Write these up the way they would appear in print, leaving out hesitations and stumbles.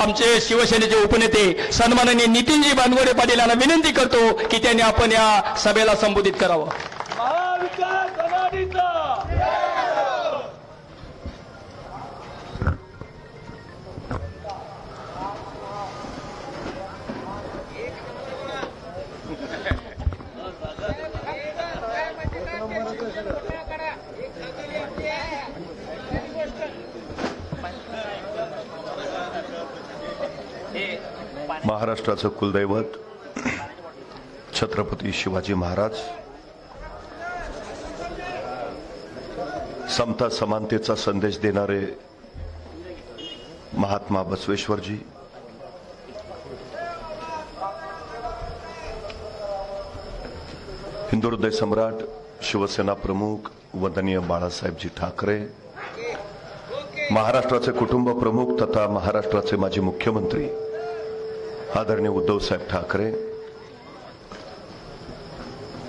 आमचे शिवसेनेचे उपनेते सन्माननीय नितीनजी बानगोडे पाटील यांना विनंती करतो की त्यांनी आपण या सभेला संबोधित करावं. महाविकास आघाडीचा महाराष्ट्राचं कुलदैवत छत्रपती शिवाजी महाराज, समता समानतेचा संदेश देणारे महात्मा बसवेश्वरजी, हिंदू हृदय सम्राट शिवसेना प्रमुख वंदनीय बाळासाहेबजी ठाकरे, महाराष्ट्राचे कुटुंब प्रमुख तथा महाराष्ट्राचे माजी मुख्यमंत्री आदरणीय उद्धवसाहेब ठाकरे,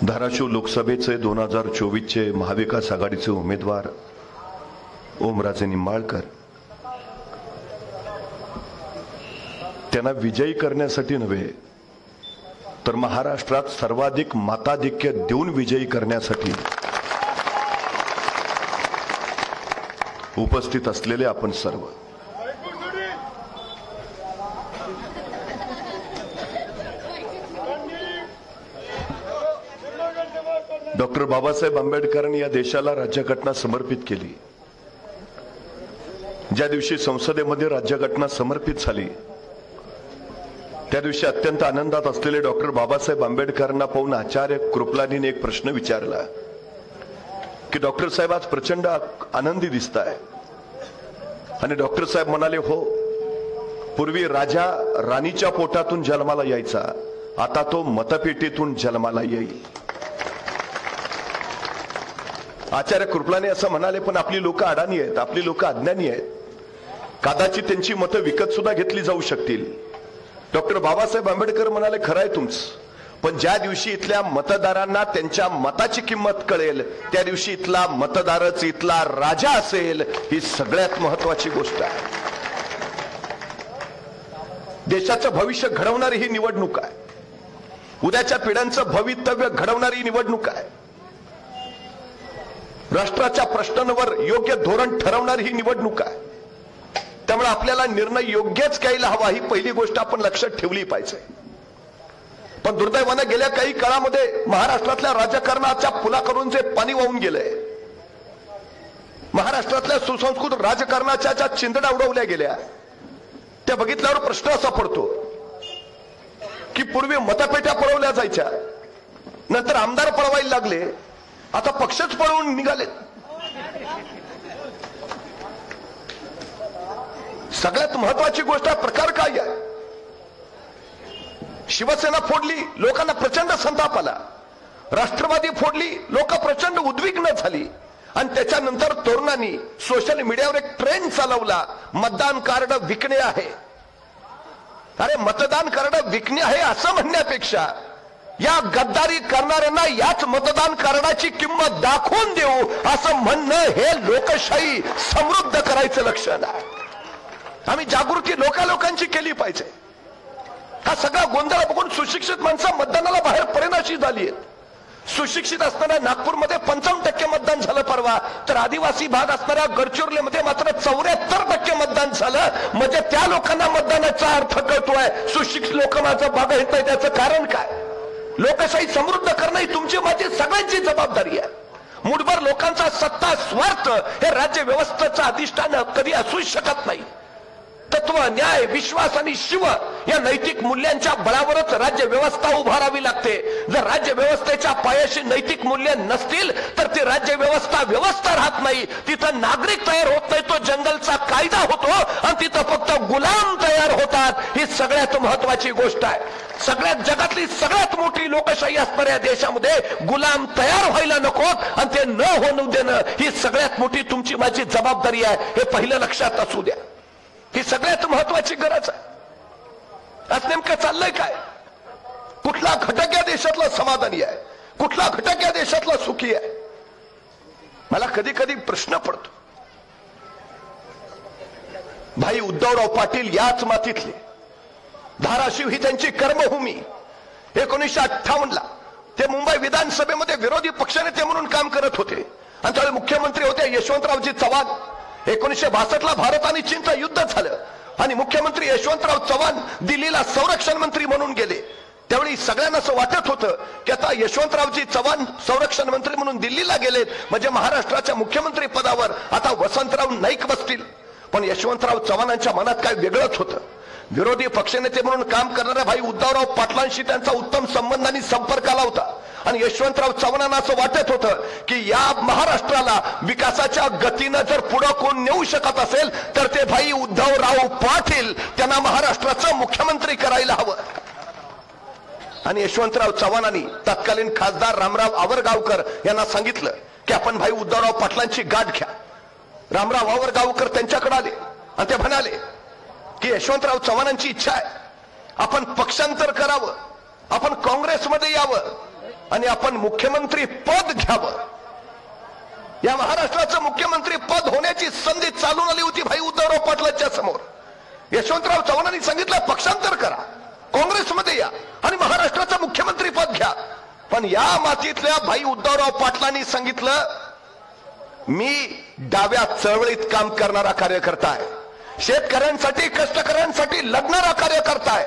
धाराशिव लोकसभेचे 2024चे महाविकास आघाडीचे उमेदवार ओमराजे निंबाळकर, त्यांना विजयी करण्यासाठी नव्हे तर महाराष्ट्रात सर्वाधिक मताधिक्य देऊन विजयी करण्यासाठी उपस्थित असलेले आपण सर्व, डॉक्टर बाबासाहेब आंबेडकरांनी या देशाला राज्यघटना समर्पित केली. ज्या दिवशी संसदेमध्ये राज्यघटना समर्पित झाली त्या दिवशी अत्यंत आनंदात असलेले डॉक्टर बाबासाहेब आंबेडकरांना पाहून आचार्य कृपलानीने एक प्रश्न विचारला की डॉक्टर साहेब आज प्रचंड आनंदी दिसताय. आणि डॉक्टर साहेब म्हणाले, हो, पूर्वी राजा राणीच्या पोटातून जन्माला यायचा, आता तो मतपेटीतून जन्माला येईल. आचार्य कृपलानी असं म्हणाले, पण आपली लोक अडाणी आहेत, आपली लोक अज्ञानी आहेत, कदाचित त्यांची मतं विकत सुद्धा घेतली जाऊ शकतील. डॉक्टर बाबासाहेब आंबेडकर म्हणाले, खरं आहे तुमचं, पण ज्या दिवशी इथल्या मतदारांना त्यांच्या मताची किंमत कळेल त्या दिवशी इथला मतदारच इथला राजा असेल. ही सगळ्यात महत्वाची गोष्ट आहे. देशाचं भविष्य घडवणारी ही निवडणूक आहे. उद्याच्या पिढ्यांचं भवितव्य घडवणारी निवडणूक आहे. राष्ट्राच्या प्रश्नांवर योग्य धोरण ठरवणारी ही निवडणूक आहे. त्यामुळे आपल्याला निर्णय योग्यच घ्यायला हवा, ही पहिली गोष्ट आपण लक्षात ठेवली पाहिजे. पण दुर्दैवाने गेल्या काही काळामध्ये महाराष्ट्रातल्या राजकारणाच्या पुलाकडून जे पाणी वाहून गेलंय, महाराष्ट्रातल्या सुसंस्कृत राजकारणाच्या ज्या चिंधड्या उडवल्या गेल्या त्या बघितल्यावर प्रश्न असा पडतो की पूर्वी मतपेट्या पळवल्या जायच्या, नंतर आमदार पळवायला लागले, आता पक्षच पळवून निघाले. सगळ्यात महत्वाची गोष्ट प्रकार काय आहे? शिवसेना फोडली, लोकांना प्रचंड संताप आला. राष्ट्रवादी फोडली, लोक प्रचंड उद्विग्न झाली. आणि त्याच्यानंतर तरुणांनी सोशल मीडियावर एक ट्रेंड चालवला, मतदान कार्ड विकणे आहे. अरे मतदान कार्ड विकणे आहे असं म्हणण्यापेक्षा या गद्दारी करणाऱ्यांना याच मतदान कार्डाची किंमत दाखवून देऊ असं म्हणणं हे लोकशाही समृद्ध करायचं लक्षण आहे. आम्ही जागृती लोकांची केली पाहिजे. हा सगळा गोंधळ बघून सुशिक्षित माणसं मतदानाला बाहेर पडेनाशी झाली आहेत. सुशिक्षित असणाऱ्या नागपूरमध्ये 55% मतदान झालं परवा, तर आदिवासी भाग असणाऱ्या गडचिरोलीमध्ये मात्र 74% मतदान झालं. म्हणजे त्या लोकांना मतदानाचा अर्थ कळतोय, सुशिक्षित लोक माझं भाग येत नाही. त्याचं कारण काय? लोकशाही समृद्ध करणं ही तुमची माझी सगळ्यांची जबाबदारी आहे. मुठभर लोकांचा सत्ता स्वार्थ हे राज्य व्यवस्थेचं अधिष्ठान कधी असूच शकत नाही. तत्व, न्याय, विश्वास आणि शिव या नैतिक मूल्यांच्या बळावरच राज्य व्यवस्था उभारावी लागते. जर राज्य व्यवस्थेच्या पायाशी नैतिक मूल्य नसतील तर ती राज्य व्यवस्था राहत नाही. तिथं नागरिक तयार होत नाही, तो जंगलचा कायदा होतो आणि तिथं फक्त गुलाम तयार होतात. ही सगळ्यात महत्वाची गोष्ट आहे. सगळ्यात जगातली सगळ्यात मोठी लोकशाही असणाऱ्या देशामध्ये गुलाम तयार व्हायला नकोत आणि ते न होऊ देणं ही सगळ्यात मोठी तुमची माझी जबाबदारी आहे. हे पहिलं लक्षात असू द्या. ही सगळ्यात महत्वाची गरज आहे. आज नेमकं चाललंय काय? कुठला घटक या देशातला समाधानी आहे? कुठला घटक या देशातला सुखी आहे? मला कधी कधी प्रश्न पडतो. भाई उद्धवराव पाटील याच मातीतले, धाराशिव ही त्यांची कर्मभूमी. 1958ला ते मुंबई विधानसभेमध्ये विरोधी पक्षनेते म्हणून काम करत होते आणि त्यावेळी मुख्यमंत्री होते यशवंतरावजी चव्हाण. 1962ला भारत आणि चीनचं युद्ध झालं आणि मुख्यमंत्री यशवंतराव चव्हाण दिल्लीला संरक्षण मंत्री म्हणून गेले. त्यावेळी सगळ्यांना असं वाटत होतं की आता यशवंतरावजी चव्हाण संरक्षण मंत्री म्हणून दिल्लीला गेलेत म्हणजे महाराष्ट्राच्या मुख्यमंत्री पदावर आता वसंतराव नाईक बसतील. पण यशवंतराव चव्हाणांच्या मनात काय वेगळंच होतं. विरोधी पक्षनेते म्हणून काम करणाऱ्या भाई उद्धवराव पाटलांशी त्यांचा उत्तम संबंध आणि संपर्क आला होता आणि यशवंतराव चव्हाणांना असं वाटत होतं की या महाराष्ट्राला विकासाच्या गतीनं जर पुढे कोण नेऊ शकत असेल तर ते भाई उद्धवराव पाटील, त्यांना महाराष्ट्राचं मुख्यमंत्री करायला हवं. आणि यशवंतराव चव्हाणांनी तत्कालीन खासदार रामराव आवरगावकर यांना सांगितलं की आपण भाई उद्धवराव पाटलांची गाठ घ्या. रामराव आवरगावकर त्यांच्याकडे आले आणि ते म्हणाले की यशवंतराव चव्हाणांची इच्छा आहे आपण पक्षांतर करावं, आपण काँग्रेसमध्ये यावं आणि आपण मुख्यमंत्री पद घ्यावं. या महाराष्ट्राचं मुख्यमंत्री पद होण्याची संधी चालून आली होती भाई उद्धवराव पाटलांच्या समोर. यशवंतराव चव्हाणांनी सांगितलं पक्षांतर करा, काँग्रेसमध्ये या आणि महाराष्ट्राचं मुख्यमंत्री पद घ्या. पण या मातीतल्या भाई उद्धवराव पाटलांनी सांगितलं मी डाव्या चळवळीत काम करणारा कार्यकर्ता आहे, शेतकऱ्यांसाठी कष्टकऱ्यांसाठी लढणारा कार्यकर्ता आहे.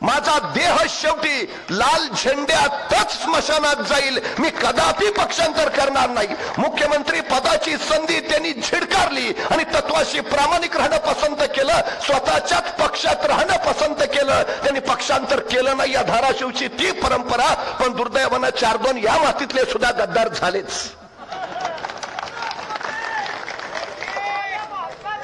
माझा देह शेवटी लाल झेंड्यातच स्मशानात जाईल, मी कदापि पक्षांतर करणार नाही. मुख्यमंत्री पदाची संधी त्यांनी झिडकारली आणि तत्वाशी प्रामाणिक राहणं पसंत केलं, स्वतःच्याच पक्षात राहणं पसंत केलं. त्यांनी पक्षांतर केलं नाही. या धाराशिवची ती परंपरा. पण दुर्दैवानं 4-2 या मातीतले सुद्धा गद्दार झालेच.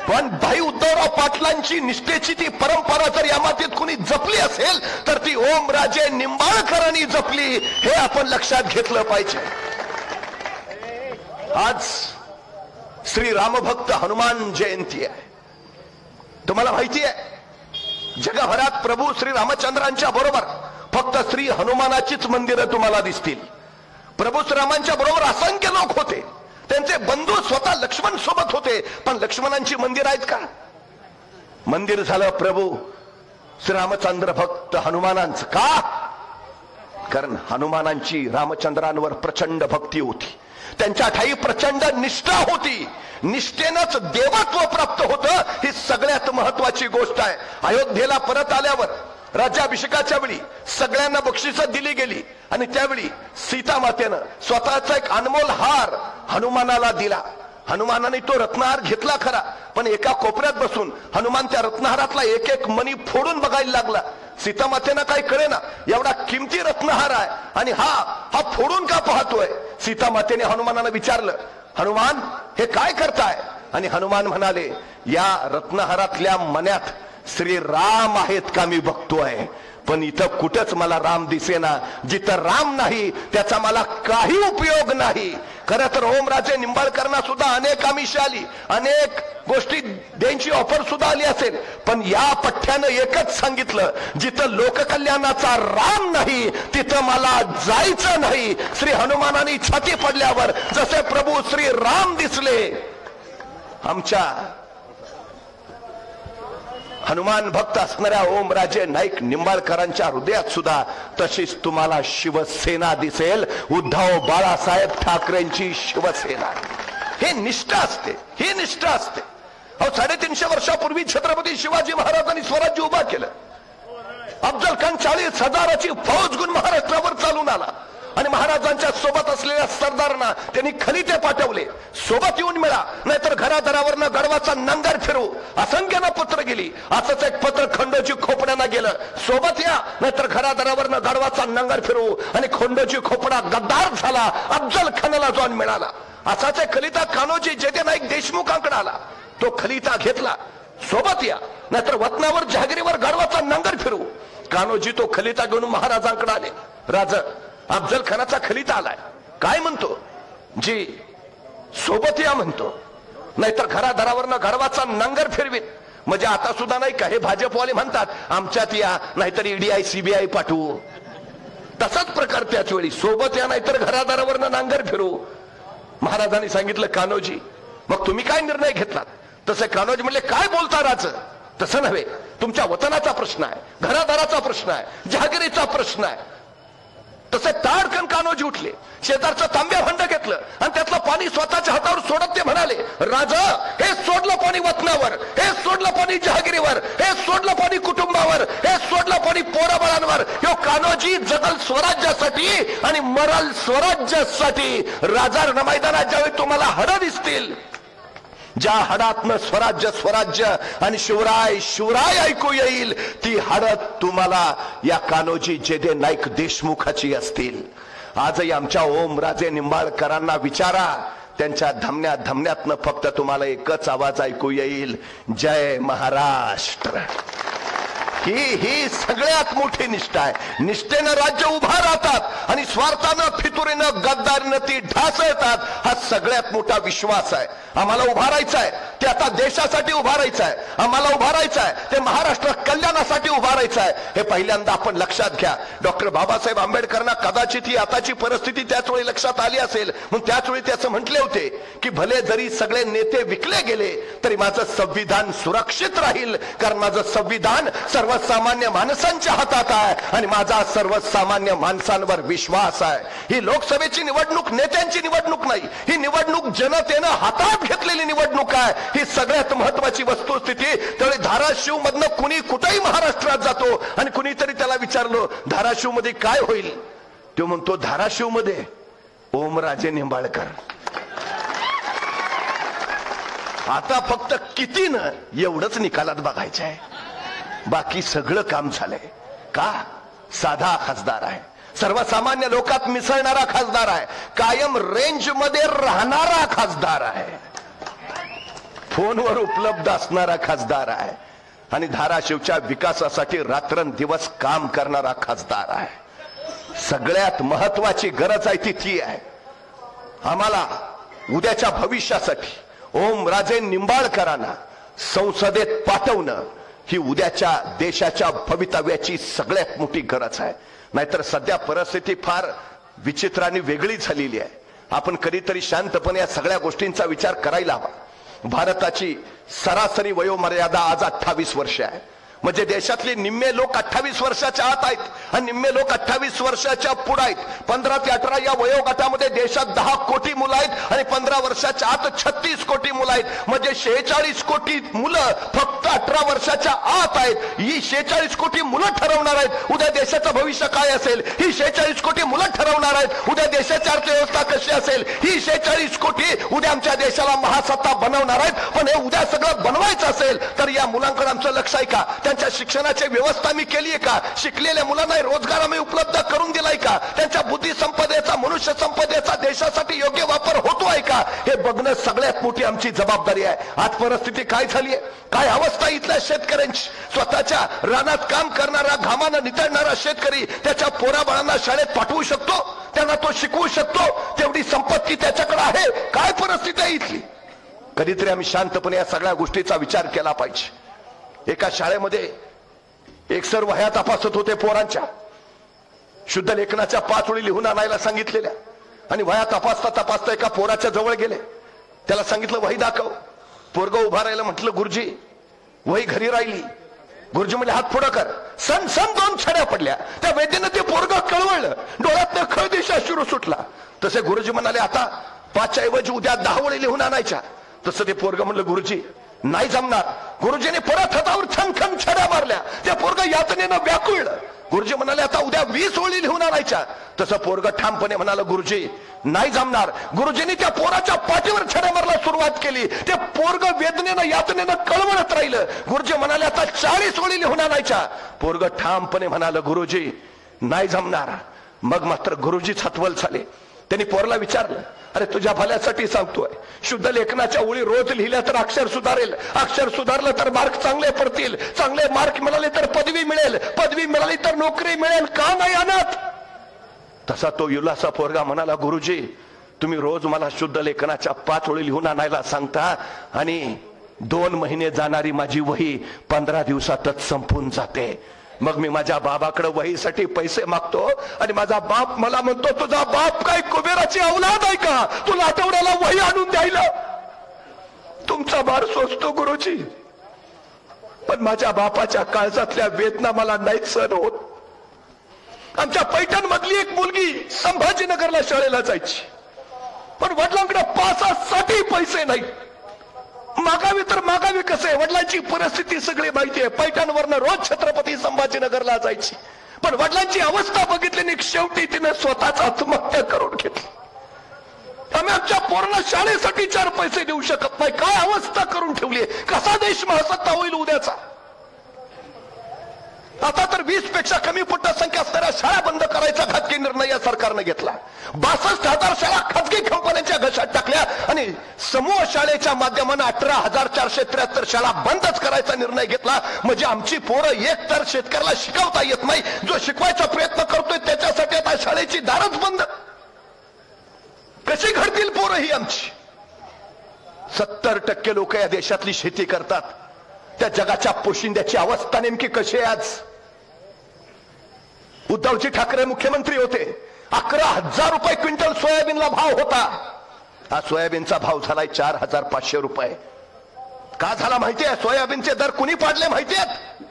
पण भाई उद्धवराव पाटलांची निष्ठेची ती परंपरा जर या मातीत कुणी जपली असेल तर ती ओमराजे निंबाळकरांनी जपली, हे आपण लक्षात घेतलं पाहिजे. आज श्री रामभक्त हनुमान जयंती आहे. तुम्हाला माहिती आहे जगभरात प्रभू श्री रामचंद्रांच्या बरोबर फक्त श्री हनुमानाचीच मंदिरं तुम्हाला दिसतील. प्रभू श्रीरामांच्या बरोबर असंख्य लोक होते, त्यांचे बंधू स्वतः लक्ष्मण सोबत होते. पण लक्ष्मणांची मंदिर आहेत का? मंदिर झालं प्रभू श्रीरामचंद्र भक्त हनुमानांचं. का? कारण हनुमानांची रामचंद्रांवर प्रचंड भक्ती होती, त्यांच्या ठाई प्रचंड निष्ठा होती. निष्ठेनंच देवत्व प्राप्त होतं, ही सगळ्यात महत्वाची गोष्ट आहे. अयोध्येला परत आल्यावर राज्याभिषेकाच्या वेळी सगळ्यांना बक्षिसं दिली गेली आणि त्यावेळी सीता मातेनं स्वतःचा एक अनमोल हार हनुमानाला दिला. हनुमानाने तो रत्नहार घेतला खरा, पण एका कोपऱ्यात बसून हनुमान त्या रत्नहारातला एक एक मणी फोडून बघायला लागला. सीता मातेनं काय कळेना, एवढा किमती रत्नहार आहे आणि हा फोडून का पाहतोय. सीता मातेने हनुमानाला विचारलं हनुमान हे काय करताय? आणि हनुमान म्हणाले या रत्नहारातल्या मण्यात श्री राम आहेत का मी बघतोय, पण इथं कुठंच मला राम दिसेना. जिथं राम नाही त्याचा मला काही उपयोग नाही. खरं तर ओमराजे निंबाळकरांना सुद्धा अनेक आमिष आली, अनेक गोष्टी द्यायची ऑफर सुद्धा आली असेल, पण या पठ्ठ्यानं एकच सांगितलं जिथं लोककल्याणाचा राम नाही तिथं मला जायचं नाही. श्री हनुमानाने छाती पडल्यावर जसे प्रभू श्री राम दिसले आमच्या हनुमान भक्त असणाऱ्या ओमराजे नाईक निंबाळकरांच्या हृदयात सुद्धा तशीच तुम्हाला शिवसेना दिसेल. उद्धव बाळासाहेब ठाकरेंची शिवसेना. हे निष्ठा असते, ही निष्ठा असते. 350 वर्षापूर्वी छत्रपती शिवाजी महाराजांनी स्वराज्य उभा केलं. अफजल खान 40,000ची फौज घेऊन महाराष्ट्रावर चालून आला आणि महाराजांच्या सोबत असलेल्या सरदारांना त्यांनी खलिते पाठवले, सोबत येऊन मिळा नाहीतर घरादारावरनं गडवाचा नांगर फिरवू. असंख्यानं पत्र गेली. असंच एक पत्र खंडोजी खोपड्यांना गेलं, सोबत या नाहीतर घरादारावरनं गडवाचा नांगर फिरवू. आणि खंडोजी खोपडा गद्दार झाला, अफजल खानाला जाऊन मिळाला. असाच एक खलिता कान्होजी जेते नाईक देशमुखांकडे आला, तो खलिता घेतला, सोबत या नाहीतर वतनावर जहागिरीवर गडवाचा नांगर फिरवू. कान्होजी तो खलिता घेऊन महाराजांकडे आले. राजा अफजल खानाचा खलिता आलाय, काय म्हणतो? जी सोबत या म्हणतो, नाहीतर घरादारावरनं गडवाचा नांगर फिरवीत. म्हणजे आता सुद्धा नाही का हे भाजपवाले म्हणतात आमच्यात या नाहीतर ईडीआय सीबीआय पाठवू. तसाच प्रकार त्याच वेळी सोबत या नाहीतर घरादारावरनं नांगर फिरू. महाराजांनी सांगितलं कान्होजी मग तुम्ही काय निर्णय घेतलात? तसे कान्होजी म्हणले, काय बोलता राज? तसं नव्हे, तुमच्या वतनाचा प्रश्न आहे, घरादाराचा प्रश्न आहे, जहागिरीचा प्रश्न आहे. तसे ताडकन कान्होजी उठले, शेजारचं तांब्या भांड घेतलं आणि त्यातलं पाणी स्वतःच्या हातावर सोडत ते म्हणाले, राजा, हे सोडलं पाणी वतनावर, हे सोडलं पाणी जहागिरीवर, हे सोडलं पाणी कुटुंबावर, हे सोडलं पाणी पोराबाळांवर. ह्यो कान्होजी जगल स्वराज्यासाठी आणि मरल स्वराज्यासाठी. राजा मैदानात ज्यावेळी तुम्हाला हाडं दिसतील, ज्या हाडातनं स्वराज्य स्वराज्य आणि शिवराय शिवराय ऐकू येईल, ती हाडत तुम्हाला या कान्होजी जेदे नाईक देशमुखाची असतील. आजही आमच्या ओमराजे निंबाळकरांना विचारा, त्यांच्या धमन्या धमन्यातनं फक्त तुम्हाला एकच आवाज ऐकू येईल, जय महाराष्ट्र. ही सगळ्यात मोठी निष्ठा आहे. निष्ठेनं राज्य उभा राहतात आणि स्वार्थानं, फितुरीनं, गद्दारीनं ती ढासळतात. हा सगळ्यात मोठा विश्वास आहे. आम्हाला उभा राहायचं आहे, ते आता देशासाठी उभा राहायचं आहे. आम्हाला उभा राहायचं आहे, ते महाराष्ट्र कल्याणासाठी उभा राहायचं आहे. हे पहिल्यांदा आपण लक्षात घ्या. डॉक्टर बाबासाहेब आंबेडकरांना कदाचित ही आताची परिस्थिती त्याच वेळी लक्षात आली असेल, म्हणून त्याच वेळी त्याचं म्हटले होते की भले जरी सगळे नेते विकले गेले तरी माझं संविधान सुरक्षित राहील, कारण माझं संविधान सर्वसामान्य माणसांच्या हातात आहे आणि माझा सर्वसामान्य माणसांवर विश्वास आहे. ही लोकसभेची निवडणूक नेत्यांची निवडणूक नाही, ही निवडणूक जनतेनं हातात घेतलेली निवडणूक आहे. ही सगळ्यात महत्वाची वस्तुस्थिती. त्यामुळे धाराशिव मधनं कुणी कुठेही महाराष्ट्रात जातो आणि कुणीतरी त्याला विचारलं धाराशिव मध्ये काय होईल, तो म्हणतो धाराशिव मध्ये ओमराजे निंबाळकर. आता फक्त कितीनं एवढंच निकालात बघायचं आहे, बाकी सगळं काम झालंय. का? साधा खासदार आहे, सर्वसामान्य लोकात मिसळणारा खासदार आहे, कायम रेंज मध्ये राहणारा खासदार आहे, फोनवर उपलब्ध असणारा खासदार आहे आणि धाराशिवच्या विकासासाठी रात्रंदिवस काम करणारा खासदार आहे. सगळ्यात महत्वाची गरज आहे ती आहे आम्हाला उद्याच्या भविष्यासाठी ओमराजे निंबाळकरांना संसदेत पाठवणं. ही उद्याच्या देशाच्या भवितव्याची सगळ्यात मोठी गरज आहे. नाहीतर सध्या परिस्थिती फार विचित्र आणि वेगळी झालेली आहे. आपण कधीतरी शांतपणे या सगळ्या गोष्टींचा विचार करायला हवा. भारताची सरासरी वयोमर्यादा आज 28 वर्ष आहे. म्हणजे देशातले निम्मे लोक 28 वर्षाच्या आत आहेत आणि निम्मे लोक 28 वर्षाच्या पुढे आहेत. 15 ते 18 या वयोगटामध्ये देशात 10 कोटी मुलं आहेत आणि 15 वर्षाच्या आत 36 कोटी मुलं आहेत. म्हणजे 46 कोटी मुलं फक्त 18 वर्षाच्या आत आहेत. ही 46 कोटी मुलं ठरवणार आहेत उद्या देशाचं भविष्य काय असेल. ही 46 कोटी मुलं ठरवणार आहेत उद्या देशाची अर्थव्यवस्था कशी असेल. ही 46 कोटी उद्या आमच्या देशाला महासत्ता बनवणार आहेत. पण हे उद्या सगळं बनवायचं असेल तर या मुलांकडे आमचं लक्ष आहे का? त्यांच्या शिक्षणाची व्यवस्था मी केली आहे का? शिकलेल्या मुलांना रोजगार आम्ही उपलब्ध करून दिलाय का? त्यांच्या बुद्धी संपदेचा, मनुष्य संपदेचा देशासाठी योग्य वापर होतो आहे का? हे बघणं सगळ्यात मोठी आमची जबाबदारी आहे. आज परिस्थिती काय झाली आहे, काय अवस्था इथल्या शेतकऱ्यांची. स्वतःच्या रानात काम करणारा, घामानं नितळणारा शेतकरी त्याच्या पोराबाळांना शाळेत पाठवू शकतो, त्यांना तो शिकवू शकतो, तेवढी संपत्ती त्याच्याकडे आहे. काय परिस्थिती आहे इथली? कधीतरी आम्ही शांतपणे या सगळ्या गोष्टीचा विचार केला पाहिजे. एका शाळेमध्ये एक सर वह्या तपासत होते पोरांच्या. शुद्ध लेखनाच्या 5 ओळी लिहून आणायला सांगितलेल्या आणि वह्या तपासता तपासता एका पोराच्या जवळ गेले. त्याला सांगितलं वही दाखव. पोरग उभा राहिलं. म्हटलं गुरुजी वही घरी राहिली. गुरुजी म्हणजे हात पुढं कर. सण 2 छड्या पडल्या. त्या वैद्यनं ते पोरग कळवळलं. डोळ्यातनं खळदिशा शिरू सुटला. तसे गुरुजी म्हणाले आता 5च्या ऐवजी उद्या 10 ओळी लिहून आणायच्या. तसं ते पोरग म्हणलं गुरुजी नाही जमणार. गुरुजीने परत हातावर छनखन छड्या मारल्या. त्या पोरग यातनेनं व्याकुळलं. गुरुजी म्हणाले आता उद्या 20 ओळी लिहून आणायच्या. तसं पोरग ठामपणे म्हणाल गुरुजी नाही जमणार. गुरुजींनी त्या पोराच्या पाठीवर छड्या मारायला सुरुवात केली. ते पोरग वेदनेनं यातनेनं कळवळत राहिलं. गुरुजी म्हणाले आता 40 ओळी लिहून आणायच्या. पोरग ठामपणे म्हणाल गुरुजी नाही जमणार. मग मात्र गुरुजीच हतवल झाले. त्यांनी पोरला विचारलं अरे तुझ्या भल्यासाठी सांगतोय, शुद्ध लेखनाच्या ओळी रोज लिहिल्या तर अक्षर सुधारेल, अक्षर सुधारलं तर मार्क चांगले पडतील, चांगले मार्क मिळाले तर पदवी मिळेल, पदवी मिळाली तर नोकरी मिळेल, का नाही आणत? तसा तो युलासा पोरगा म्हणाला गुरुजी तुम्ही रोज मला शुद्ध लेखनाच्या 5 ओळी लिहून आणायला सांगता आणि 2 महिने जाणारी माझी वही 15 दिवसातच संपून जाते. मग मी माझ्या बाबाकडे वहीसाठी पैसे मागतो आणि माझा बाप मला म्हणतो तुझा बाप काय कुबेराची औलाद आहे का तुला आठवड्याला वही आणून द्यायला? तू तुमचा भार सोसतो गुरुजी, पण माझ्या बापाच्या काळजातल्या वेदना मला नाही सहन होत. आमच्या पैठण मधली एक मुलगी संभाजीनगरला शाळेला जायची, पण वडिलांकडे पासासाठी पैसे नाही. मागावी तर मागावी कसं आहे, वडिलांची परिस्थिती सगळी माहिती आहे. पैठणवरनं रोज छत्रपती संभाजीनगरला जायची, पण वडिलांची अवस्था बघितली आणि शेवटी तिने स्वतःच आत्महत्या करून घेतली. आम्ही आमच्या पोरांना शाळेसाठी 4 पैसे देऊ शकत नाही. काय अवस्था करून ठेवली आहे. कसा देश महासत्ता होईल उद्याचा. आता तर 20 पेक्षा कमी संख्या असणाऱ्या शाळा बंद करायचा घातकी निर्णय या सरकारने घेतला. 62,000 शाळा खाजगी कंपन्यांच्या घशात टाकल्या आणि समूह शाळेच्या माध्यमाने 18,473 शाळा बंदच करायचा निर्णय घेतला. म्हणजे आमची पोरं एक तर शेतकऱ्याला शिकवता येत नाही, जो शिकवायचा प्रयत्न करतोय त्याच्यासाठी आता शाळेची दारच बंद. कशी घडतील पोरं ही आमची. 70% लोक या देशातली शेती करतात. त्या जगाच्या पोशिंद्याची अवस्था नेमकी कशी आहे आज. उद्धवजी ठाकरे मुख्यमंत्री होते, 11,000 रुपये क्विंटल सोयाबीनला भाव होता. हा सोयाबीनचा भाव झालाय 4,500 रुपये. का झाला माहितीये? सोयाबीनचे दर कुणी पाडले माहितीयेत?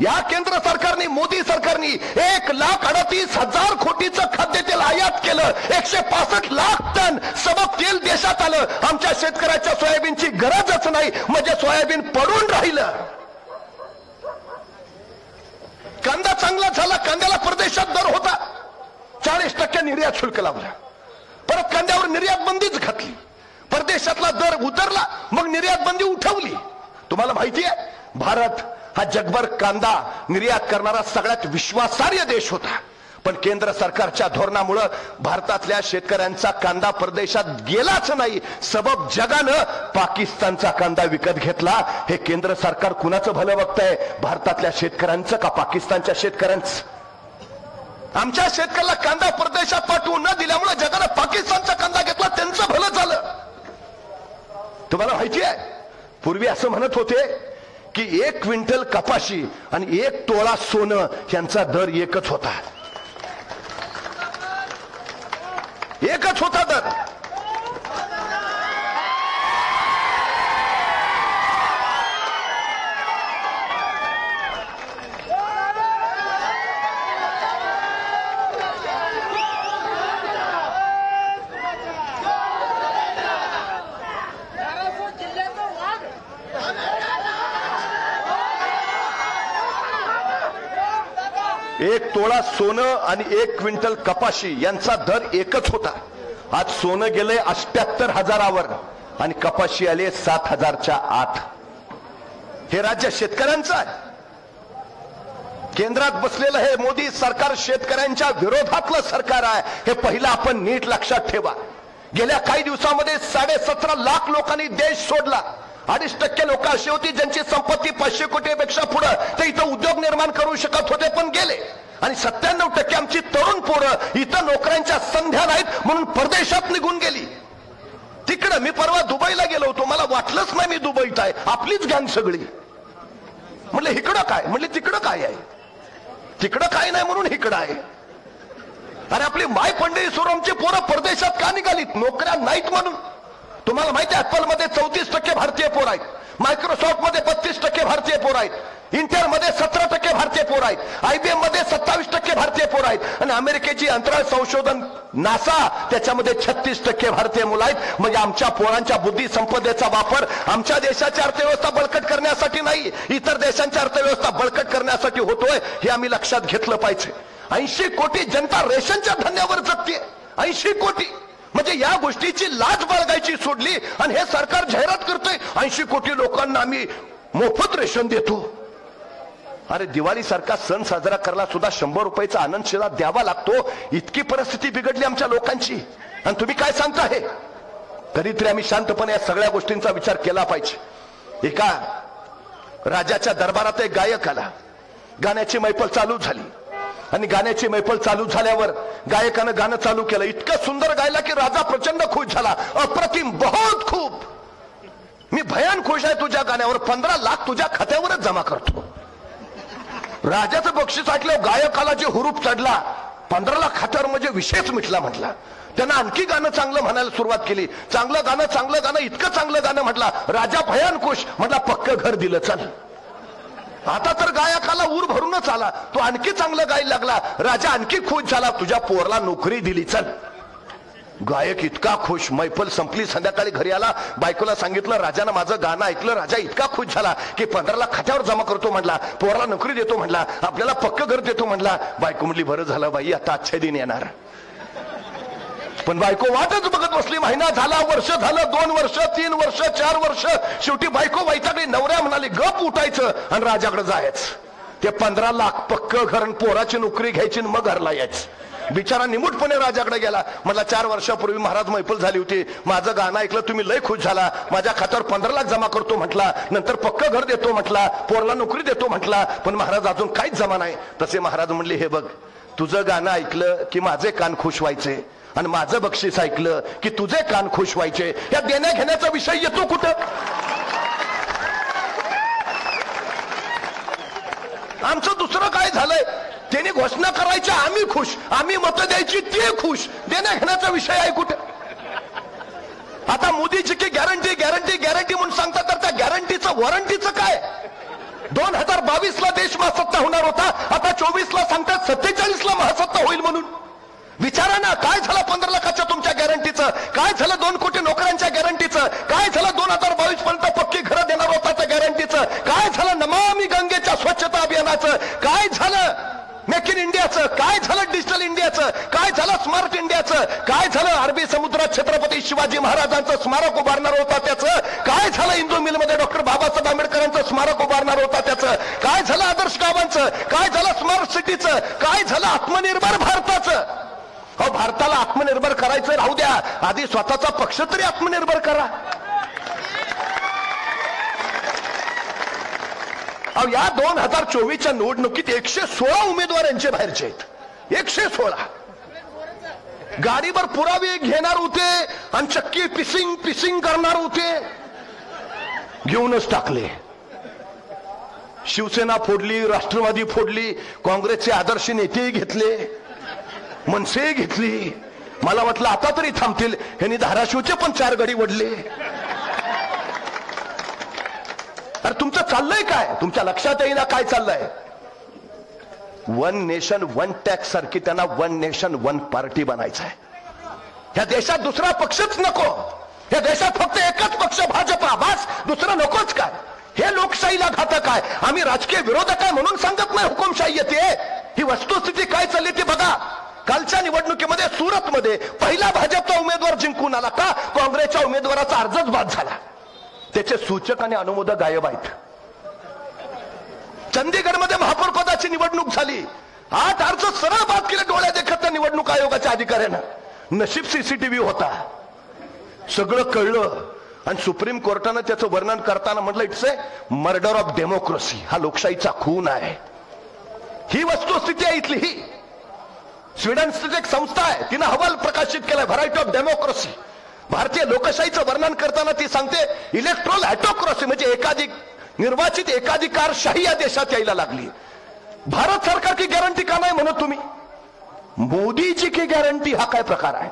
या केंद्र सरकारने, मोदी सरकारने 1,38,000 कोटीचं खाद्यतेल आयात केलं. 165 लाख टन सबक तेल देशात आलं. आमच्या शेतकऱ्याच्या सोयाबीनची गरजच नाही, म्हणजे सोयाबीन पडून राहिलं. कांदा चांगला झाला, कांद्याला परदेशात दर होता. 40% निर्यात शुल्क लावला. परत कांद्यावर निर्यात बंदीच घातली. परदेशातला दर उतरला, मग निर्यात बंदी उठवली. तुम्हाला माहिती आहे, भारत हा जगभर कांदा निर्यात करणारा सगळ्यात विश्वासार्ह देश होता. पण केंद्र सरकारच्या धोरणामुळे भारतातल्या शेतकऱ्यांचा कांदा परदेशात गेलाच नाही. सबब जगानं पाकिस्तानचा कांदा विकत घेतला. हे केंद्र सरकार कुणाचं भलं बघतंय, भारतातल्या शेतकऱ्यांचं का पाकिस्तानच्या शेतकऱ्यांचं? आमच्या शेतकऱ्याला कांदा परदेशात पाठवून न दिल्यामुळे जगानं पाकिस्तानचा कांदा घेतला, त्यांचं भलं झालं. तुम्हाला माहिती आहे, पूर्वी असं म्हणत होते की 1 क्विंटल कपाशी आणि 1 तोळा सोनं यांचा दर एकच होता. एकच होता दर. एक तोळा सोनं आणि 1 क्विंटल कपाशी यांचा दर एकच होता. आज सोनं गेलंय 78,000वर आणि कपाशी आले 7,000च्या आत. हे राज्य शेतकऱ्यांचं आहे. केंद्रात बसलेलं हे मोदी सरकार शेतकऱ्यांच्या विरोधातलं सरकार आहे. हे पहिलं आपण नीट लक्षात ठेवा. गेल्या काही दिवसामध्ये 17.5 लाख लोकांनी देश सोडला. 2.5% लोक अशी होती ज्यांची संपत्ती 500 कोटीपेक्षा पुढे, ते इथं उद्योग निर्माण करू शकत होते पण गेले. आणि 97% आमची तरुण पोरं इथं नोकऱ्यांच्या संध्या नाहीत म्हणून परदेशात निघून गेली. तिकडं मी परवा दुबईला गेलो होतो, मला वाटलंच नाही मी दुबईत आहे. आपलीच गँग सगळी. म्हणलं इकडं काय, म्हणले तिकडं काय आहे. तिकडं काय नाही म्हणून इकडं आहे. अरे आपली माय पंढरी सुरमची पोरं परदेशात का निघालीत? नोकऱ्या नाहीत म्हणून. तुम्हाला माहिती आहे, ऍपल मध्ये 34% भारतीय पोर आहेत, मायक्रोसॉफ्ट मध्ये 32% भारतीय पोर आहेत, इंटेल मध्ये 17% भारतीय पोर आहेत, IBM मध्ये 27% भारतीय पोर आहेत, आणि अमेरिकेची अंतराळ संशोधन नासा त्याच्यामध्ये 36% भारतीय मुलं आहेत. म्हणजे आमच्या पोरांच्या बुद्धी संपदेचा वापर आमच्या देशाची अर्थव्यवस्था बळकट करण्यासाठी नाही, इतर देशांची अर्थव्यवस्था बळकट करण्यासाठी होतोय. हे आम्ही लक्षात घेतलं पाहिजे. 80 कोटी जनता रेशनच्या धंद्यावर जगते. 80 कोटी. म्हणजे या गोष्टीची लाज बाळगायची सोडली आणि हे सरकार जाहिरात करतोय 80 कोटी लोकांना आम्ही मोफत रेशन देतो. अरे दिवाळी सारखा सण साजरा करायला सुद्धा 100 रुपयाचा आनंद शिला द्यावा लागतो. इतकी परिस्थिती बिघडली आमच्या लोकांची आणि तुम्ही काय सांगता? हे तरी आम्ही शांतपणे या सगळ्या गोष्टींचा विचार केला पाहिजे. एका राजाच्या दरबारात एक गायक आला. गाण्याची मैफल चालू झाली आणि गाण्याची मैफल चालू झाल्यावर गायकानं गाणं चालू केलं. इतकं सुंदर गायला की राजा प्रचंड खुश झाला. अप्रतिम, बहुत खूप, मी भयान खुश आहे तुझ्या गाण्यावर, 15 लाख तुझ्या खात्यावरच जमा करतो. राजाचं बक्षीस ऐकलं, गायकाला जे हुरूप चढला 15 खात्यावर म्हणजे विषयच मिटला म्हटला. त्यांना आणखी गाणं चांगलं म्हणायला सुरुवात केली. चांगलं गाणं इतकं चांगलं गाणं म्हटला, राजा भयान खुश म्हटला, पक्क घर दिलं चल. आता तर गायकाला ऊर भरूनच आला, तो आणखी चांगलं गायला लागला, राजा आणखी खुश झाला, तुझ्या पोरला नोकरी दिली चल. गायक इतका खुश, मैफल संपली, संध्याकाळी घरी आला, बायकोला सांगितलं राजानं माझं गाणं ऐकलं, राजा इतका खुश झाला की 15 खात्यावर जमा करतो म्हटला, पोराला नोकरी देतो म्हटला, आपल्याला पक्क घर देतो म्हटला. बायको म्हटली बरं झालं बाई, आता अच्छे दिन येणार. पण बायको वाटच बघत बसली. महिना झाला, वर्ष झालं, 2 वर्ष, 3 वर्ष, 4 वर्ष, शेवटी बायको वैतागली. नवऱ्या म्हणाली गप उठायचं आणि राजाकडे जायचं. ते 15 लाख पक्क घर आणि पोराची नोकरी घ्यायची आणि मग घरला यायचं. बिचारा निमूटपणे राजाकडे गेला. म्हटला 4 वर्षापूर्वी महाराज मैफल झाली होती, माझं गाणं ऐकलं, तुम्ही लय खुश झाला, माझ्या खात्यावर 15 लाख जमा करतो म्हटला, नंतर पक्क घर देतो म्हटला, पोरला नोकरी देतो म्हटला, पण महाराज अजून काहीच जमा नाही. तसे महाराज म्हणले हे बघ, तुझं गाणं ऐकलं की माझे कान खुश व्हायचे आणि माझं बक्षीस ऐकलं की तुझे कान खुश व्हायचे. या देण्या घेण्याचा विषय येतो कुठं? आमचं दुसरं काय झालंय, त्यांनी घोषणा करायच्या आम्ही खुश, आम्ही मतं द्यायची ते खुश, देण्या घेण्याचा विषय आहे कुठं? आता मोदीची की गॅरंटी गॅरंटी गॅरंटी म्हणून सांगतात, तर त्या गॅरंटीचं वॉरंटीचं काय? 2022ला देश महासत्ता होणार होता, आता 24ला सांगतात 47ला महासत्ता होईल म्हणून. विचारा ना, काय झालं 15 लाखाच्या तुमच्या गॅरंटीचं? काय झालं 2 कोटी नोकऱ्यांच्या गॅरंटीचं? काय झालं 2022 पर्यंत पक्की घरं देणार होता गॅरंटीचं? काय झालं नमामि गंगेच्या स्वच्छता अभियानाचं? काय झालं मेक इन इंडियाचं? काय झालं डिजिटल इंडियाचं? काय झालं स्मार्ट इंडियाचं? काय झालं अरबी समुद्रात छत्रपती शिवाजी महाराजांचं स्मारक उभारणार होता त्याचं? काय झालं इंदू मिलमध्ये डॉक्टर बाबासाहेब आंबेडकरांचं स्मारक उभारणार होता त्याचं? काय झालं आदर्श गावांचं? काय झालं स्मार्ट सिटीचं? काय झालं आत्मनिर्भर भारताचं? हो, भारताला आत्मनिर्भर करायचं राहू द्या, आधी स्वतःचा पक्ष तरी आत्मनिर्भर करा. अहो, या 2024च्या निवडणुकीत 116 उमेदवार यांचे बाहेरचे आहेत. 116 गाडीवर पुरावे घेणार होते आणि चक्की पिसिंग करणार होते, घेऊनच टाकले. शिवसेना फोडली, राष्ट्रवादी फोडली, काँग्रेसचे आदर्श नेतेही घेतले, मनसे घेतली. मला वाटलं आता तरी थांबतील, यांनी धाराशिवचे पण 4 गडी वडले. अरे तुमचं चाललंय काय? तुमच्या लक्षात येईना काय चाललंय? 1 नेशन 1 टॅक्स सारखी त्यांना 1 नेशन 1 पार्टी बनायचं आहे. ह्या देशात दुसरा पक्षच नको, या देशात फक्त एकच पक्ष भाजपा, बस, दुसरं नकोच काय? हे लोकशाहीला घातक आहे. आम्ही राजकीय विरोधक आहे म्हणून सांगत नाही हुकुमशाही येते. ही वस्तुस्थिती काय चालली ती बघा. कालच्या निवडणुकीमध्ये सुरतमध्ये पहिला भाजपचा उमेदवार जिंकून आला का? काँग्रेसच्या उमेदवाराचा अर्जच बाद झाला. त्याचे सूचक आणि अनुमोदक गायब आहेत. चंदीगडमध्ये महापौर पदाची निवडणूक झाली, 8 अर्ज सरळ बाद केले डोळ्या देखत त्या निवडणूक आयोगाच्या अधिकाऱ्यानं. नशीब सीसीटीव्ही होता, सगळं कळलं आणि सुप्रीम कोर्टानं त्याचं वर्णन करताना म्हटलं it's a murder of democracy, हा लोकशाहीचा खून आहे. ही वस्तुस्थिती आहे इथली. ही स्वीडनची एक संस्था आहे, तिनं अहवाल प्रकाशित केलाय व्हरायटी ऑफ डेमोक्रेसी. भारतीय लोकशाहीचं वर्णन करताना ती सांगते इलेक्ट्रोल ऑटोक्रेसी म्हणजे निर्वाचित एकाधिकारशाही या देशात यायला लागली. भारत सरकार की गॅरंटी का नाही म्हणत तुम्ही? मोदीची की गॅरंटी हा काय प्रकार आहे?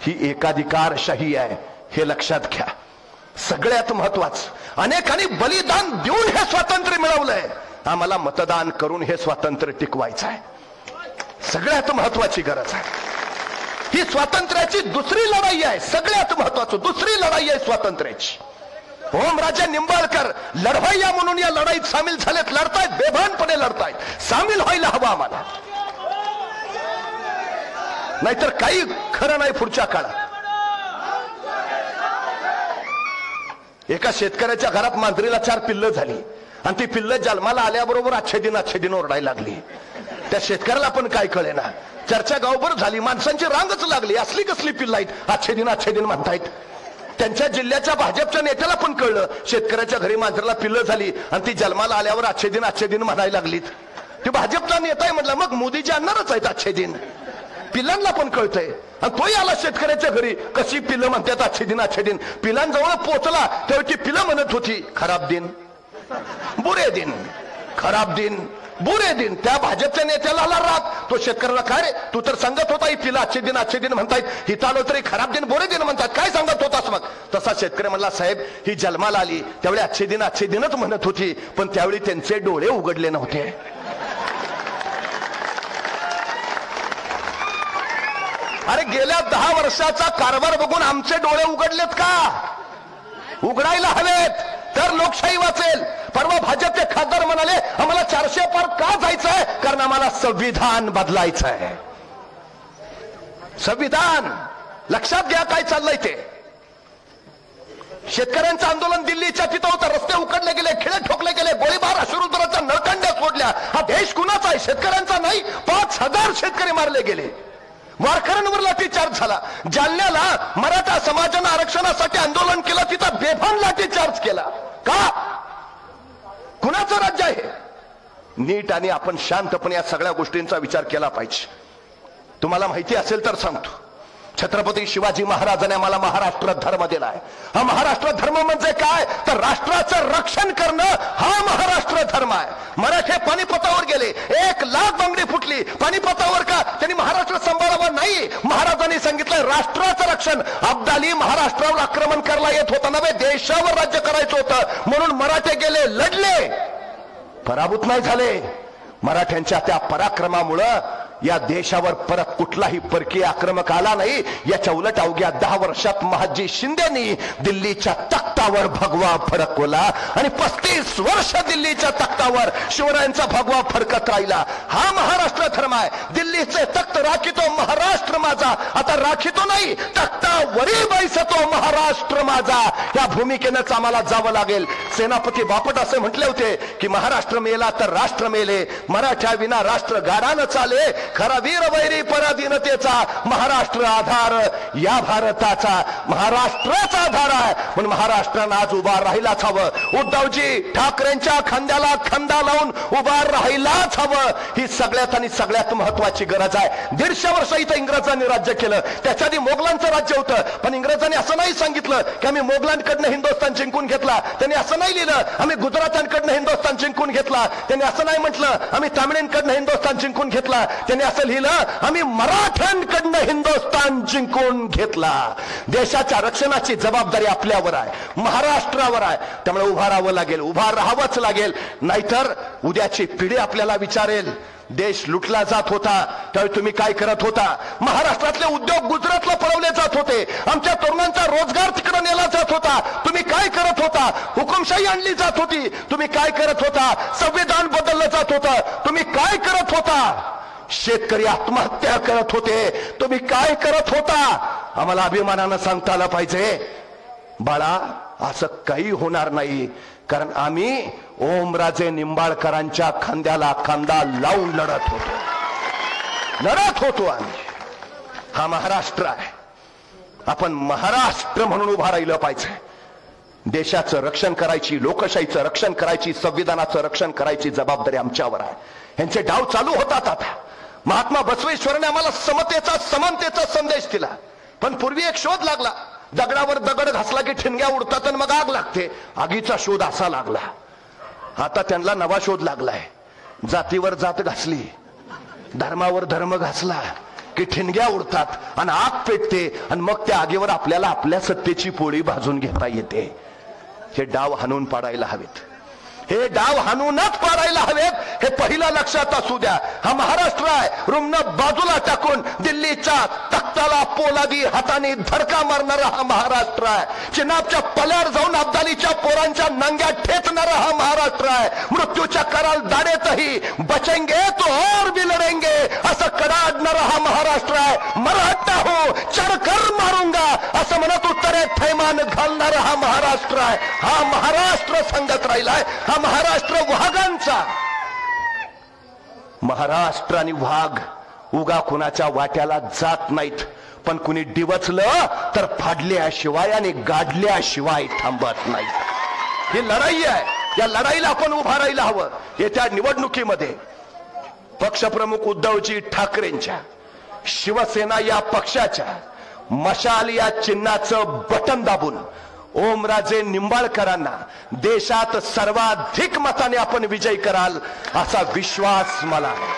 ही एकाधिकारशाही आहे, हे लक्षात घ्या. सगळ्यात महत्वाचं, अनेकांनी बलिदान देऊन हे स्वातंत्र्य मिळवलंय, आम्हाला मतदान करून हे स्वातंत्र्य टिकवायचं आहे. सगळ्यात महत्वाची गरज आहे. ही स्वातंत्र्याची दुसरी लढाई आहे, सगळ्यात महत्वाचं दुसरी लढाई आहे स्वातंत्र्याची. ओमराजे निंबाळकर लढवय्या म्हणून या लढाईत सामील झालेत, लढतायत, बेभानपणे लढतायत. सामील व्हायला हवं आम्हाला, नाहीतर काही खरं नाही पुढच्या काळात. एका शेतकऱ्याच्या घरात मांजरीला 4 पिल्लं झाली आणि ती पिल्लं जन्माला आल्याबरोबर अच्छे दिन ओरडायला लागली. त्या शेतकऱ्याला पण काय कळेना. चर्चा गावभर झाली, माणसांची रांगच लागली. असली कसली पिल्लं आहेत, अच्छे दिन म्हणतायत. त्यांच्या जिल्ह्याच्या भाजपच्या नेत्याला पण कळलं, शेतकऱ्याच्या घरी मांजरीला पिल्लं झाली आणि ती जन्माला आल्यावर अच्छे दिन म्हणायला लागलीत. ते भाजपचा नेता आहे म्हटलं, मग मोदीजी आणणारच आहेत अच्छे दिन. पिल्लांना पण कळतंय आणि तोही आला शेतकऱ्याच्या घरी, कशी पिल्लं म्हणतात अच्छे दिन. पिलांजवळ पोचला तेव्हा ती पिल्लं म्हणत होती खराब दिन, बुरे दिन, खराब दिन, बुरे दिन. त्या भाजपच्या नेत्याला आला राग. तो शेतकऱ्याला काय रे तू तर सांगत होता तिला अच्छे दिन म्हणतायत हिथं आलो तरी खराब दिन बुरे दिन म्हणतात काय सांगत होतास मग. तसा शेतकरी म्हणला साहेब ही जन्माला आली त्यावेळी अच्छे दिनच म्हणत होती पण त्यावेळी त्यांचे डोळे उघडले नव्हते. अरे गेल्या 10 वर्षाचा कारभार बघून आमचे डोळे उघडलेत का. उघडायला हवेत तर लोकशाही वाचेल. परवा भाजपचे खासदार म्हणाले आम्हाला 400 पार का जायचंय कारण आम्हाला संविधान बदलायचं आहे. संविधान लक्षात घ्या काय चाललंय ते. शेतकऱ्यांचं आंदोलन दिल्लीच्या तिथं होतं. रस्ते उकडले गेले खिळे ठोकले गेले गोळीबार अश्रुधुराच्या नळकांड्या सोडल्या. हा देश कुणाचा आहे शेतकऱ्यांचा नाही. 5000 शेतकरी मारले गेले. वारकऱ्यांवर लाठीचार्ज झाला. जालन्याला मराठा समाजानं आरक्षणासाठी आंदोलन केलं तिथं बेभान लाठीचार्ज केला का. कुणाचं राज्य आहे. नीट आणि आपण शांतपणे या सगळ्या गोष्टींचा विचार केला पाहिजे. तुम्हाला माहिती असेल तर सांगतो छत्रपती शिवाजी महाराजांनी आम्हाला महाराष्ट्र धर्म दिलाय. हा महाराष्ट्र धर्म म्हणजे काय तर राष्ट्राचं रक्षण करणं हा महाराष्ट्र धर्म आहे. मराठे पानिपतावर गेले 1 लाख बांगडी फुटली पानिपतावर का त्यांनी महाराष्ट्र सांभाळावा नाही. महाराजांनी सांगितलं राष्ट्राचं रक्षण. अब्दाली महाराष्ट्रावर आक्रमण करायला येत होता नव्हे देशावर राज्य करायचं होतं म्हणून मराठे गेले लढले पराभूत नाही झाले. मराठ्यांच्या त्या पराक्रमामुळं या देशावर परत कुठलाही परकीय आक्रमक आला नाही. याच्या उलट अवघ्या 10 वर्षात महाजी शिंदेनी दिल्लीच्या तख्तावर भगवा फडकवला आणि 35 वर्ष दिल्लीच्या तख्तावर शिवरायांचा भगवा फडकत राहिला. हा महाराष्ट्र धर्म आहे. दिल्लीचे तख्त राखितो महाराष्ट्र माझा. आता राखितो नाही तख्तावरी बैसतो महाराष्ट्र माझा. या भूमिकेनंच आम्हाला जावं लागेल. सेनापती बापट असे म्हटले होते की महाराष्ट्र मेला तर राष्ट्र मेले. मराठ्या विना राष्ट्र गाडानं चाले. खरा वीर वैरी पराधीनतेचा महाराष्ट्र आधार या भारताचा महाराष्ट्राचा आधार आहे. पण महाराष्ट्रानं आज उभा राहिलाच हवं. उद्धवजी ठाकरेंच्या खांद्याला खांदा लावून उभा राहिलाच हवं. ही सगळ्यात आणि सगळ्यात महत्वाची गरज आहे. 150 वर्ष इथं इंग्रजांनी राज्य केलं. त्याच्या आधी मोगलांचं राज्य होतं. पण इंग्रजांनी असं नाही सांगितलं की आम्ही मोगलांकडनं हिंदुस्थान जिंकून घेतला. त्यांनी असं नाही लिहिलं आम्ही गुजरातांकडनं हिंदुस्थान जिंकून घेतला. त्यांनी असं नाही म्हटलं आम्ही तामिळींकडनं हिंदुस्थान जिंकून घेतला. त्यांनी असं लिहिलं आम्ही मराठ्यांकडनं हिंदुस्थान जिंकून घेतला. देशाच्या रक्षणाची जबाबदारी आपल्यावर आहे महाराष्ट्रावर आहे. त्यामुळे उभा राहावं लागेल. उभा राहावंच लागेल. नाहीतर उद्याची पिढी आपल्याला विचारेल देश लुटला जात होता त्यावेळी तुम्ही काय करत होता. महाराष्ट्रातले उद्योग गुजरातला पळवले जात होते. आमच्या तरुणांचा रोजगार तिकडे नेला जात होता. तुम्ही काय करत होता. हुकुमशाही आणली जात होती. तुम्ही काय करत होता. संविधान बदललं जात होतं. तुम्ही काय करत होता. शेतकरी आत्महत्या करत होते. तुम्ही काय करत होता. आम्हाला अभिमानानं सांगता आलं पाहिजे बाळा असं काही होणार नाही कारण आम्ही ओमराजे निंबाळकरांच्या खांद्याला खांदा लावून लढत होतो आम्ही. हा महाराष्ट्र आहे. आपण महाराष्ट्र म्हणून उभा राहिलं पाहिजे. देशाचं रक्षण करायची लोकशाहीचं रक्षण करायची संविधानाचं रक्षण करायची जबाबदारी आमच्यावर आहे. यांचे डाव चालू होतात. आता महात्मा बसवेश्वरांनी आम्हाला समतेचा समानतेचा संदेश दिला. पण पूर्वी एक शोध लागला. दगडावर दगड घासला की ठिणग्या उडतात आणि मग आग लागते. आगीचा शोध असा लागला. आता त्यांना नवा शोध लागलाय. जातीवर जात घासली धर्मावर धर्म घासला की ठिणग्या उडतात आणि आग पेटते आणि मग त्या आगीवर आपल्याला आपल्या सत्तेची पोळी भाजून घेता येते. हे डाव हाणून पाडायला हवेत. हे डाव हाणूनच पाडायला हवेत. हे पहिला लक्षात असू द्या. हा महाराष्ट्र आहे. रुमनं बाजूला टाकून दिल्लीच्या तख्ताला पोलादी हाताने धडका मारणारा हा महाराष्ट्र आहे. चिनाबच्या पल्यावर जाऊन अब्दालीच्या पोरांच्या नांग्यात ठेचणारा हा महाराष्ट्र आहे. मृत्यूच्या कराल दाडेतही बचेंगे तो और भी लढेंगे असं कडाडणारा हा महाराष्ट्र आहे. मराठा हो चढकर मारूंगा असं म्हणत उत्तरे थैमान घालणारा हा महाराष्ट्र आहे. हा महाराष्ट्र सांगत राहिलाय. हा महाराष्ट्र वाघांचा. महाराष्ट्र आणि वाघ उगा कुणाच्या वाट्याला जात नाहीत. पण कुणी डिवचलं तर फाडल्याशिवाय आणि गाडल्याशिवाय थांबत नाही. ही लढाई आहे. या लढाईला आपण उभा राहायला हवं. येत्या निवडणुकीमध्ये पक्षप्रमुख उद्धवजी ठाकरेंच्या शिवसेना या पक्षाच्या मशाल या चिन्हाचं बटन दाबून ओमराजे निंबाळकरांना देशात सर्वाधिक मताने आपण विजयी कराल असा विश्वास मला आहे.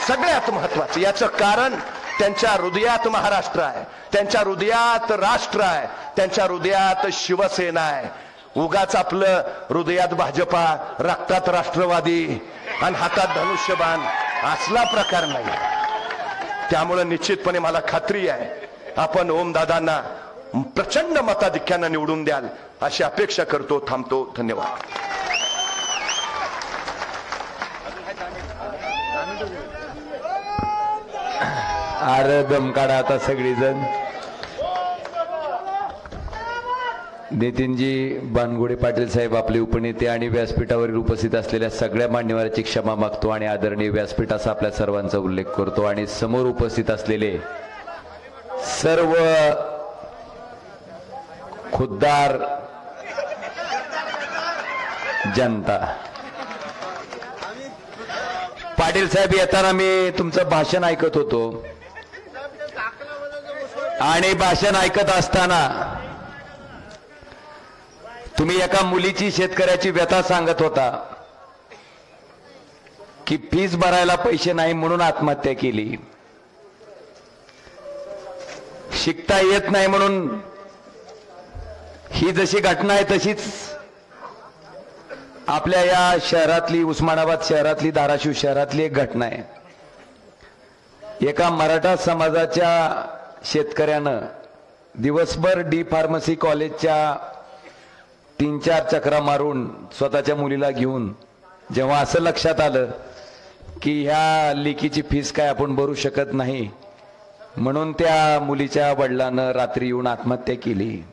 सगळ्यात महत्वाचं याचं कारण त्यांच्या हृदयात महाराष्ट्र आहे, त्यांच्या हृदयात राष्ट्र आहे, त्यांच्या हृदयात शिवसेना आहे. उगाच आपलं हृदयात भाजपा, रक्तात राष्ट्रवादी आणि हातात धनुष्यबाण असला प्रकार नाही. त्यामुळे निश्चितपणे मला खात्री आहे आपण ओमदादांना प्रचंड मताधिक्यानं निवडून द्याल अशी अपेक्षा करतो. थांबतो. धन्यवाद. अरे दम काढा आता सगळीजण. नितीनजी बानगुडे पाटील साहेब आपले उपनेते आणि व्यासपीठावरील उपस्थित असलेल्या सगळ्या मान्यवरांची क्षमा मागतो आणि आदरणीय व्यासपीठाचा आपल्या सर्वांचा उल्लेख करतो आणि समोर उपस्थित असलेले सर्व खुद्दार जनता. पाटील साहेब येताना मी तुमचं भाषण ऐकत होतो आणि भाषण ऐकत असताना तुम्ही एका मुलीची शेतकऱ्याची व्यथा सांगत होता की फीस भरायला पैसे नाही म्हणून आत्महत्या केली, शिकता येत नाही म्हणून. ही जशी घटना आहे तशीच आपल्या या शहरातली, उस्मानाबाद शहरातली, धाराशिव शहरातली एक घटना आहे. एका मराठा समाजाच्या शेतकऱ्यानं दिवसभर डी फार्मसी कॉलेजच्या 3-4 चक्रा मारून स्वतःच्या मुलीला घेऊन जेव्हा असं लक्षात आलं की ह्या लेकीची फीस काय आपण भरू शकत नाही म्हणून त्या मुलीच्या वडिलांनं रात्री येऊन आत्महत्या केली.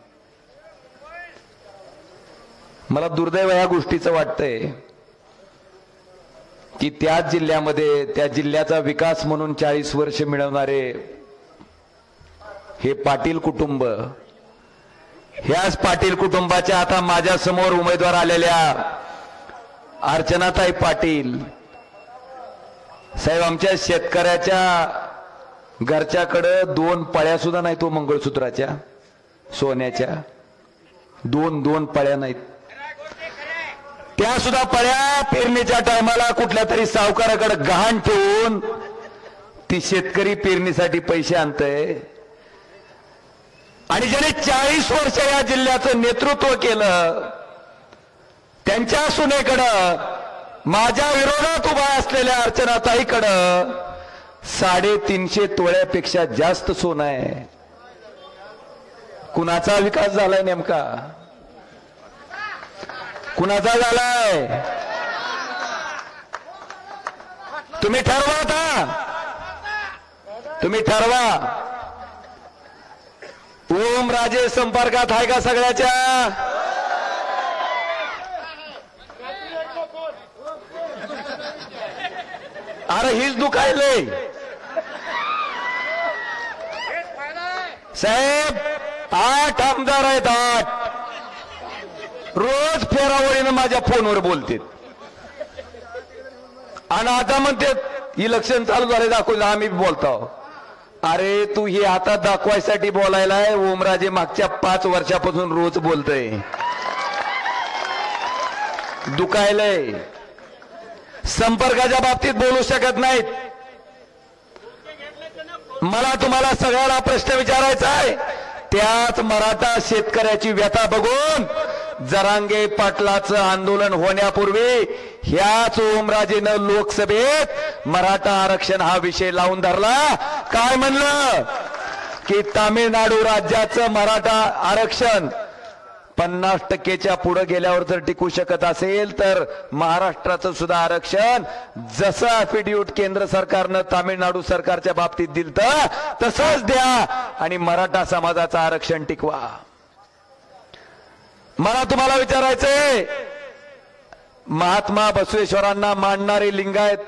मला दुर्दैव ह्या गोष्टीचं वाटतंय की त्याच जिल्ह्यामध्ये, त्या जिल्ह्याचा विकास म्हणून 40 वर्ष मिळवणारे हे पाटील कुटुंब, ह्याच पाटील कुटुंबाच्या आता माझ्या समोर उमेदवार आलेल्या अर्चनाताई पाटील साहेब, आमच्या शेतकऱ्याच्या घरच्याकडं 2 पळ्या सुद्धा नाही, तो मंगळसूत्राच्या सोन्याच्या 2 पळ्या नाहीत. त्या सुद्धा पळ्या पेरणीच्या टायमाला कुठल्या तरी सावकाराकडे गहाण ठेवून ती शेतकरी पेरणीसाठी पैसे आणतंय. आणि ज्याने 40 वर्ष या जिल्ह्याचं नेतृत्व केलं त्यांच्या सुनेकडं, माझ्या विरोधात उभा असलेल्या अर्चनाताईकडं 350 तोळ्यापेक्षा जास्त सोनं आहे. कुणाचा विकास झालाय नेमका? कुणाचा झालाय? तुम्ही ठरवा आता, तुम्ही ठरवा. ओमराजे संपर्कात आहे का सगळ्याच्या? अरे हीच दुखायलंय साहेब. 8 आमदार आहेत, 8. रोज फेरावळीनं माझ्या फोनवर बोलते आणि आता म्हणते इलेक्शन चालू झाले दाखवलं आम्ही बोलतो. अरे तू हे आता दाखवायसाठी बोलायलाय? ओमराजे मागच्या 5 वर्षापासून रोज बोलतोय. दुखायलंय. संपर्काच्या बाबतीत बोलू शकत नाहीत. मला तुम्हाला सगळ्याला प्रश्न विचारायचा आहे. त्याच मराठा शेतकऱ्याची व्यथा बघून जरांगे पाटलाचं आंदोलन होण्यापूर्वी ह्याच ओमराजेनं लोकसभेत मराठा आरक्षण हा विषय लावून धरला. काय म्हणलं की तामिळनाडू राज्याचं मराठा आरक्षण 50% पुढे गेल्यावर जर टिकू शकत असेल तर महाराष्ट्राचं सुद्धा आरक्षण जसं अफिडेव्हिट केंद्र सरकारनं तामिळनाडू सरकारच्या बाबतीत दिलं तसंच द्या आणि मराठा समाजाचं आरक्षण टिकवा. मला तुम्हाला विचारायचंय, महात्मा बसवेश्वरांना मानणारे लिंगायत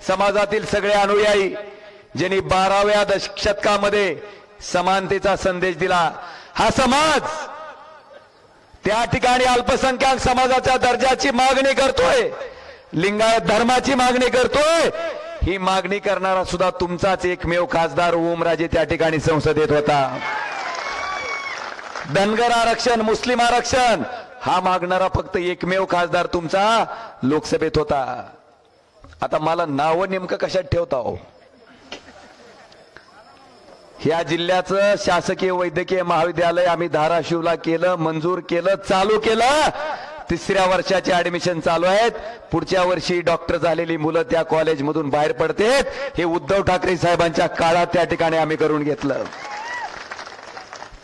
समाजातील सगळे अनुयायी ज्यांनी 12व्या शतकामध्ये समानतेचा संदेश दिला, हा समाज त्या ठिकाणी अल्पसंख्याक समाजाच्या दर्जाची मागणी करतोय, लिंगायत धर्माची मागणी करतोय. ही मागणी करणारा सुद्धा तुमचाच एकमेव खासदार ओमराजे त्या ठिकाणी संसदेत होता. धनगर आरक्षण, मुस्लिम आरक्षण हा मागणारा फक्त एकमेव खासदार तुमचा लोकसभेत होता. आता मला नाव नेमकं कशात ठेवता हो? ह्या जिल्ह्याचं शासकीय वैद्यकीय महाविद्यालय आम्ही धाराशिवला केलं, मंजूर केलं, चालू केलं. 3ऱ्या वर्षाचे ऍडमिशन चालू आहेत. पुढच्या वर्षी डॉक्टर झालेली मुलं त्या कॉलेजमधून बाहेर पडतात. हे उद्धव ठाकरे साहेबांच्या काळात त्या ठिकाणी आम्ही करून घेतलं.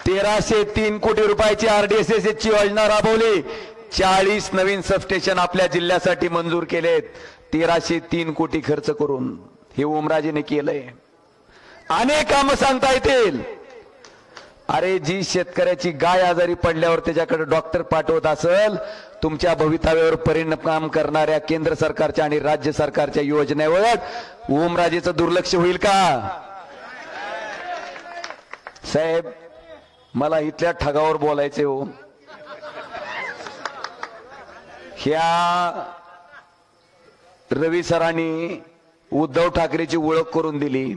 1303 कोटी रुपयाची RDSS ची योजना राबवली. 40 नवीन सबस्टेशन आपल्या जिल्ह्यासाठी मंजूर केलेत. 1303 कोटी खर्च करून हे ओमराजेने केलंय. अनेक कामं सांगता येतील. अरे जी शेतकऱ्याची गाय आजारी पडल्यावर त्याच्याकडे डॉक्टर पाठवत असेल, तुमच्या भवितव्यावर परिणाम करणाऱ्या केंद्र सरकारच्या आणि राज्य सरकारच्या योजनेवर ओमराजेचं दुर्लक्ष होईल का? साहेब मला इथल्या ठगावर बोलायचे हो. ह्या रवी सरांनी उद्धव ठाकरेची ओळख करून दिली.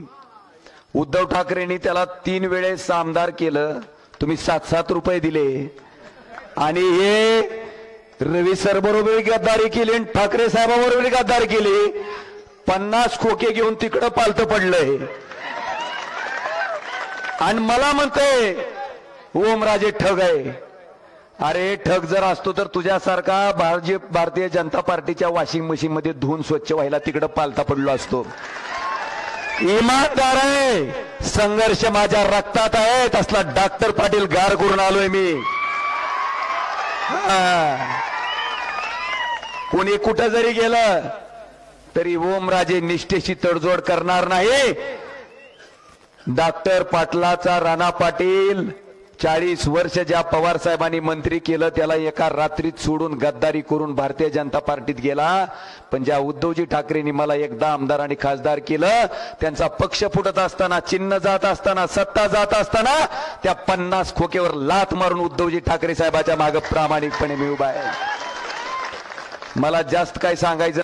उद्धव ठाकरेंनी त्याला 3 वेळेस आमदार केलं. तुम्ही 7-7 रुपये दिले आणि हे रवी सर बरोबर गद्दारी केली आणि ठाकरे साहेबाबरोबर गद्दारी केली. 50 खोके घेऊन तिकडं पालतं पडलंय आणि मला म्हणतंय ओमराजे ठग आहे. अरे ठग जर असतो तर तुझ्यासारखा भारतीय जनता पार्टीच्या वॉशिंग मशीन मध्ये धुवून स्वच्छ व्हायला तिकडं पालता पडलो असतो. इमानदार आहे, संघर्ष माझ्या रक्तात आहे. तसला डॉक्टर पाटील गार करून आलोय मी. कोणी कुठं जरी गेलं तरी ओमराजे निष्ठेशी तडजोड करणार नाही. डॉक्टर पाटलाचा राणा पाटील 40 वर्ष ज्या पवार साहेबांनी मंत्री केलं त्याला एका रात्रीत सोडून गद्दारी करून भारतीय जनता पार्टीत गेला. पण ज्या उद्धवजी ठाकरेंनी मला एकदा आमदार आणि खासदार केलं, त्यांचा पक्ष फुटत असताना, चिन्ह जात असताना, सत्ता जात असताना त्या 50 खोकेवर लाथ मारून उद्धवजी ठाकरे साहेबाच्या मागे प्रामाणिकपणे मी उभा आहे. मला जास्त काय सांगायचं